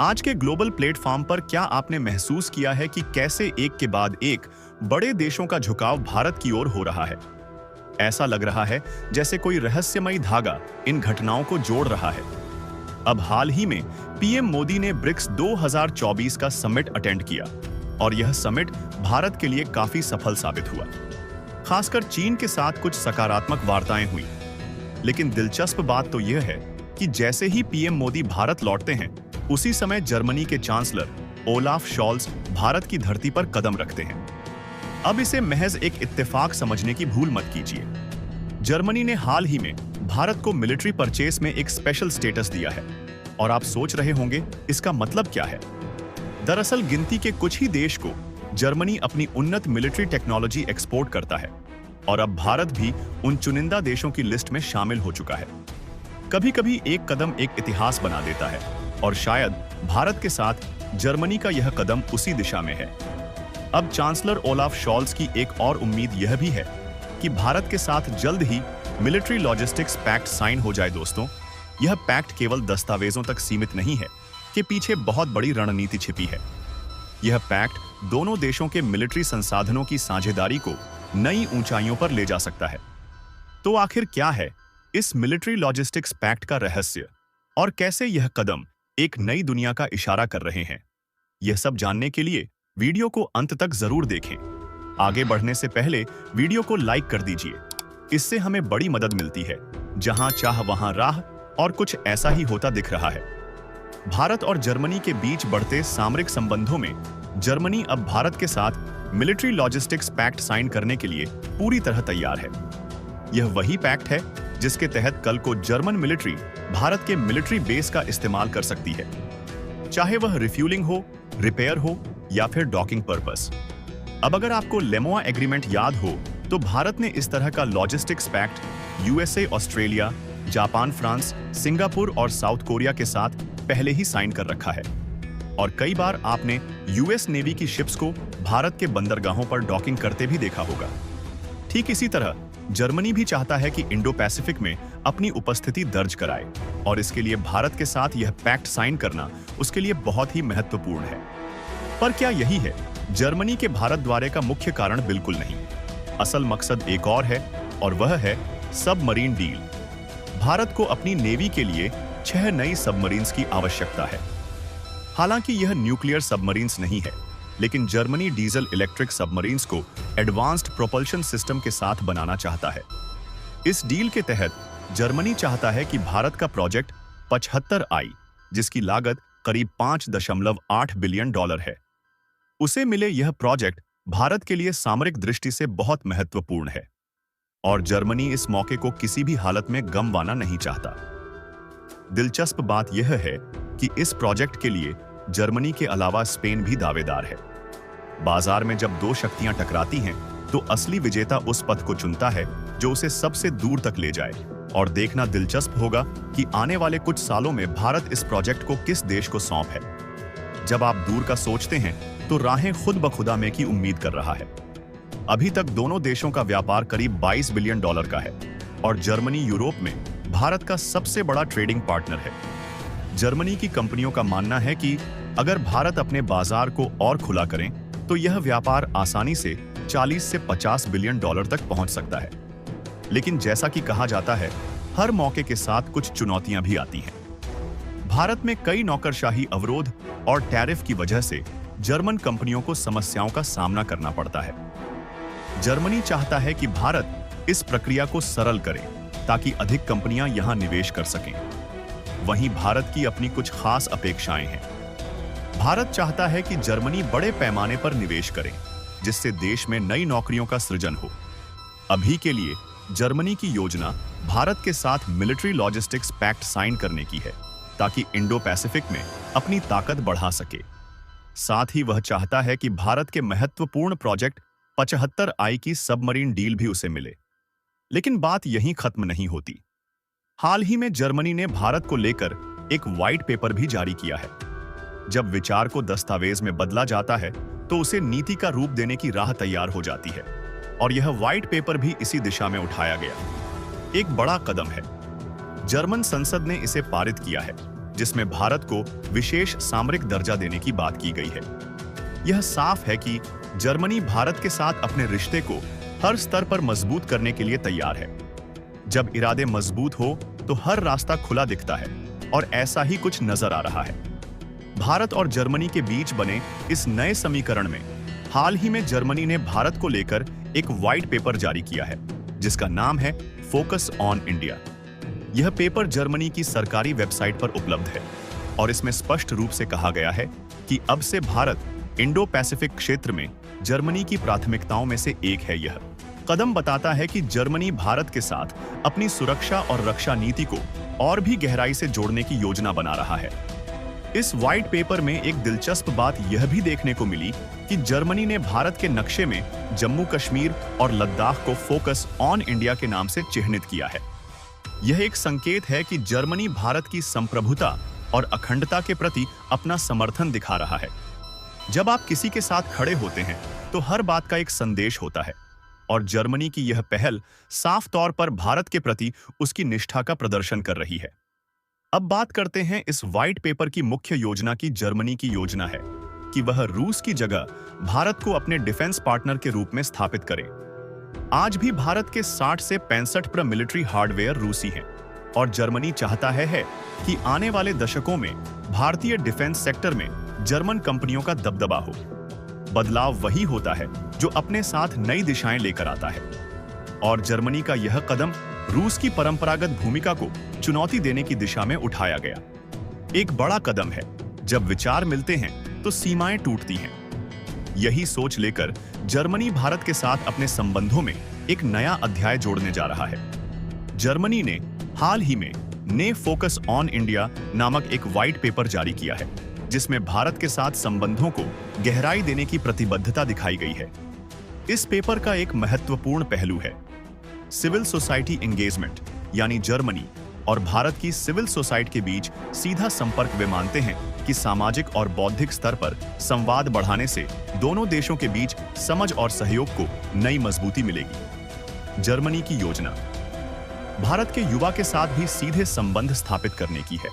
आज के global platform पर क्या आपने महसूस किया है कि कैसे एक के बाद एक बड़े देशों का झुकाव भारत की ओर हो रहा है? ऐसा लग रहा है जैसे कोई रहस्यमयी धागा इन घटनाओं को जोड़ रहा है। अब हाल ही में पीएम मोदी ने ब्रिक्स 2024 का समिट अटेंड किया और यह समिट भारत के लिए काफी सफल साबित हुआ। खासकर चीन के साथ कुछ सकारात्मक वार्ताएं हुई। लेकिन दिलचस्प बात तो यह है कि जैसे ही पीएम मोदी भारत लौटते हैं, उसी समय जर्मनी के चांसलर ओलाफ शॉल्ज भारत की धरती पर कदम रखते हैं। अब इसे महज एक इत्तेफाक समझने की भूल मत कीजिए। जर्मनी ने हाल ही में भारत को मिलिट्री परचेस में एक स्पेशल स्टेटस दिया है और आप सोच रहे होंगे इसका मतलब क्या है। दरअसल गिनती के कुछ ही देश को जर्मनी अपनी उन्नत मिलिट्री टेक्नोलॉजी एक्सपोर्ट करता है और अब भारत भी उन चुनिंदा देशों की लिस्ट में शामिल हो चुका है। कभी-कभी एक कदम एक इतिहास बना देता है और शायद भारत के साथ जर्मनी का यह कदम उसी दिशा में है। अब चांसलर ओलाफ शॉल्ज की एक और उम्मीद यह भी है कि भारत के साथ जल्द ही मिलिट्री लॉजिस्टिक्स पैक्ट साइन हो जाए। दोस्तों, यह पैक्ट केवल दस्तावेजों तक सीमित नहीं है कि पीछे बहुत बड़ी रणनीति छिपी है। यह पैक्ट दोनों देशों के मिलिट्री संसाधनों की साझेदारी को नई ऊंचाइयों पर ले जा सकता है। तो आखिर क्या है इस मिलिट्री लॉजिस्टिक्स पैक्ट का रहस्य और कैसे यह कदम एक नई दुनिया का इशारा कर रहे हैं? यह सब जानने के लिए वीडियो को अंत तक जरूर देखें। आगे बढ़ने से पहले वीडियो को लाइक कर दीजिए, इससे हमें बड़ी मदद मिलती है। जहां चाह वहां राह और कुछ ऐसा ही होता दिख रहा है। भारत और जर्मनी के बीच बढ़ते सामरिक संबंधों में जर्मनी अब भारत के साथ मिलिट्री लॉजिस्टिक्स पैक्ट साइन करने के लिए पूरी तरह तैयार है। यह वही पैक्ट है जिसके तहत कल को जर्मन मिलिट्री भारत के मिलिट्री बेस का इस्तेमाल कर सकती है, चाहे वह रिफ्यूलिंग हो, रिपेयर हो या फिर डॉकिंग पर्पस। अब अगर आपको लेमोआ एग्रीमेंट याद हो, तो भारत ने इस तरह का logistics pact USA, Australia, Japan, France, Singapore और साउथ कोरिया के साथ पहले ही साइन कर रखा है। और कई बार आपने यूएस नेवी की शिप्स को भारत के बंदरगाहों पर डॉकिंग करते भी देखा होगा। ठीक इसी तरह जर्मनी भी चाहता है कि इंडो पैसिफिक में अपनी उपस्थिति दर्ज कराए और इसके लिए भारत के साथ यह पैक्ट साइन करना उसके लिए बहुत ही महत्वपूर्ण है। पर क्या यही है जर्मनी के भारत द्वारे का मुख्य कारण? बिल्कुल नहीं। असल मकसद एक और है और वह है सबमरीन डील। भारत को अपनी नेवी के लिए 6 नई सबमरीन्स की आवश्यकता है। हालांकि यह न्यूक्लियर सबमरीन्स नहीं है, लेकिन जर्मनी डीजल इलेक्ट्रिक सबमरीन्स को एडवांस्ड प्रोपल्शन सिस्टम के साथ बनाना चाहता है। इस डील के तहत जर्मनी चाहता है कि भारत का प्रोजेक्ट 75I, जिसकी लागत करीब $5.8 बिलियन है, उसे मिले। यह प्रोजेक्ट भारत के लिए सामरिक दृष्टि से बहुत महत्वपूर्ण है और जर्मनी इस मौके को किसी भी हालत में गंवाना नहीं चाहता। दिलचस्प बात यह है कि इस प्रोजेक्ट के लिए जर्मनी के अलावा स्पेन भी दावेदार है। बाजार में जब दो शक्तियां टकराती हैं, तो असली विजेता उस पथ को चुनता है जो उसे सबसे दूर तक ले जाए। और देखना दिलचस्प होगा कि आने वाले कुछ सालों में भारत इस प्रोजेक्ट को किस देश को सौंप है। जब आप दूर का सोचते हैं, तो राहें खुद ब खुदा में की उम्मीद कर रहा है। अभी तक दोनों देशों का व्यापार करीब $22 बिलियन का है और जर्मनी यूरोप में भारत का सबसे बड़ा ट्रेडिंग पार्टनर है। जर्मनी की कंपनियों का मानना है कि अगर भारत अपने बाजार को और खुला करें, तो यह व्यापार आसानी से 40 से 50 बिलियन डॉलर तक पहुंच सकता है। लेकिन जैसा कि कहा जाता है, हर मौके के साथ कुछ चुनौतियां भी आती हैं। भारत में कई नौकरशाही अवरोध और टैरिफ की वजह से जर्मन कंपनियों को समस्याओं का सामना करना पड़ता है। जर्मनी चाहता है कि भारत इस प्रक्रिया को सरल करे ताकि अधिक कंपनियां यहां निवेश कर सकें। वहीं भारत की अपनी कुछ खास अपेक्षाएं हैं। भारत चाहता है कि जर्मनी बड़े पैमाने पर निवेश करे, जिससे देश में नई नौकरियों का सृजन हो। अभी के लिए जर्मनी की योजना भारत के साथ मिलिट्री लॉजिस्टिक्स पैक्ट साइन करने की है, ताकि इंडो पैसिफिक में अपनी ताकत बढ़ा सके। साथ ही वह चाहता है कि भारत के महत्वपूर्ण प्रोजेक्ट 75I की सबमरीन डील भी उसे मिले। लेकिन बात यहीं खत्म नहीं होती। हाल ही में जर्मनी ने भारत को लेकर एक व्हाइट पेपर भी जारी किया है। जब विचार को दस्तावेज में बदला जाता है, तो उसे नीति का रूप देने की राह तैयार हो जाती है और यह व्हाइट पेपर भी इसी दिशा में उठाया गया। एक बड़ा कदम है। जर्मन संसद ने इसे पारित किया है, जिसमें भारत को विशेष सामरिक दर्जा देने की बात की गई है। यह साफ है कि जर्मनी भारत के साथ अपने रिश्ते को हर स्तर पर मजबूत करने के लिए तैयार है। जब इरादे मजबूत हो तो हर रास्ता खुला दिखता है और ऐसा ही कुछ नजर आ रहा है। भारत और जर्मनी के बीच बने इस नए समीकरण में हाल ही में जर्मनी ने भारत को लेकर एक व्हाइट पेपर जारी किया है, जिसका नाम है फोकस ऑन इंडिया। यह पेपर जर्मनी की सरकारी वेबसाइट पर उपलब्ध है और इसमें स्पष्ट रूप से कहा गया है कि अब से भारत इंडो पैसिफिक क्षेत्र में जर्मनी की प्राथमिकताओं में से एक है। यह कदम बताता है कि जर्मनी भारत के साथ अपनी सुरक्षा और रक्षा नीति को और भी गहराई से जोड़ने की योजना बना रहा है। इस व्हाइट पेपर में एक दिलचस्प बात यह भी देखने को मिली कि जर्मनी ने भारत के नक्शे में जम्मू कश्मीर और लद्दाख को फोकस ऑन इंडिया के नाम से चिह्नित किया है। यह एक संकेत है कि जर्मनी भारत की संप्रभुता और अखंडता के प्रति अपना समर्थन दिखा रहा है। जब आप किसी के साथ खड़े होते हैं तो हर बात का एक संदेश होता है और जर्मनी की यह पहल साफ तौर पर भारत के प्रति उसकी निष्ठा का प्रदर्शन कर रही है। अब बात करते हैं इस व्हाइट पेपर की मुख्य योजना की। जर्मनी की योजना है कि वह रूस की जगह भारत को अपने डिफेंस पार्टनर के रूप में स्थापित करे। आज भी भारत के 60 से 65% मिलिट्री हार्डवेयर रूसी हैं और जर्मनी चाहता है कि आने वाले दशकों में भारतीय डिफेंस सेक्टर में जर्मन कंपनियों का दबदबा हो। बदलाव वही होता है जो अपने साथ नई दिशाएं लेकर आता है और जर्मनी का यह कदम रूस की परंपरागत भूमिका को चुनौती देने की दिशा में उठाया गया। एक बड़ा कदम है। जब विचार मिलते हैं तो सीमाएं टूटती हैं। यही सोच लेकर जर्मनी भारत के साथ अपने संबंधों में एक नया अध्याय जोड़ने जा रहा है। जर्मनी ने हाल ही में ने फोकस ऑन इंडिया नामक एक व्हाइट पेपर जारी किया है, जिसमें भारत के साथ संबंधों को गहराई देने की प्रतिबद्धता दिखाई गई है। इस पेपर का एक महत्वपूर्ण पहलू है सिविल सोसाइटी एंगेजमेंट, यानी जर्मनी और भारत की सिविल सोसाइटी के बीच सीधा संपर्क। वे मानते हैं कि सामाजिक और बौद्धिक स्तर पर संवाद बढ़ाने से दोनों देशों के बीच समझ और सहयोग को नई मजबूती मिलेगी। जर्मनी की योजना भारत के युवा के साथ भी सीधे संबंध स्थापित करने की है।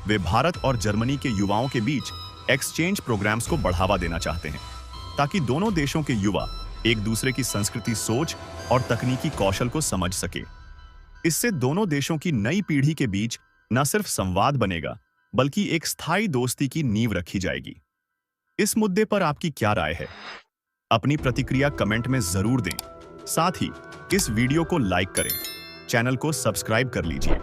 वे भारत और जर्मनी के युवाओं के बीच एक्सचेंज प्रोग्राम्स को बढ़ावा देना चाहते हैं ताकि दोनों देशों के युवा एक दूसरे की संस्कृति, सोच और तकनीकी कौशल को समझ सके। इससे दोनों देशों की नई पीढ़ी के बीच न सिर्फ संवाद बनेगा बल्कि एक स्थायी दोस्ती की नींव रखी जाएगी। इस मुद्दे पर आपकी क्या राय है? अपनी प्रतिक्रिया कमेंट में जरूर दें। साथ ही इस वीडियो को लाइक करें, चैनल को सब्सक्राइब कर लीजिए।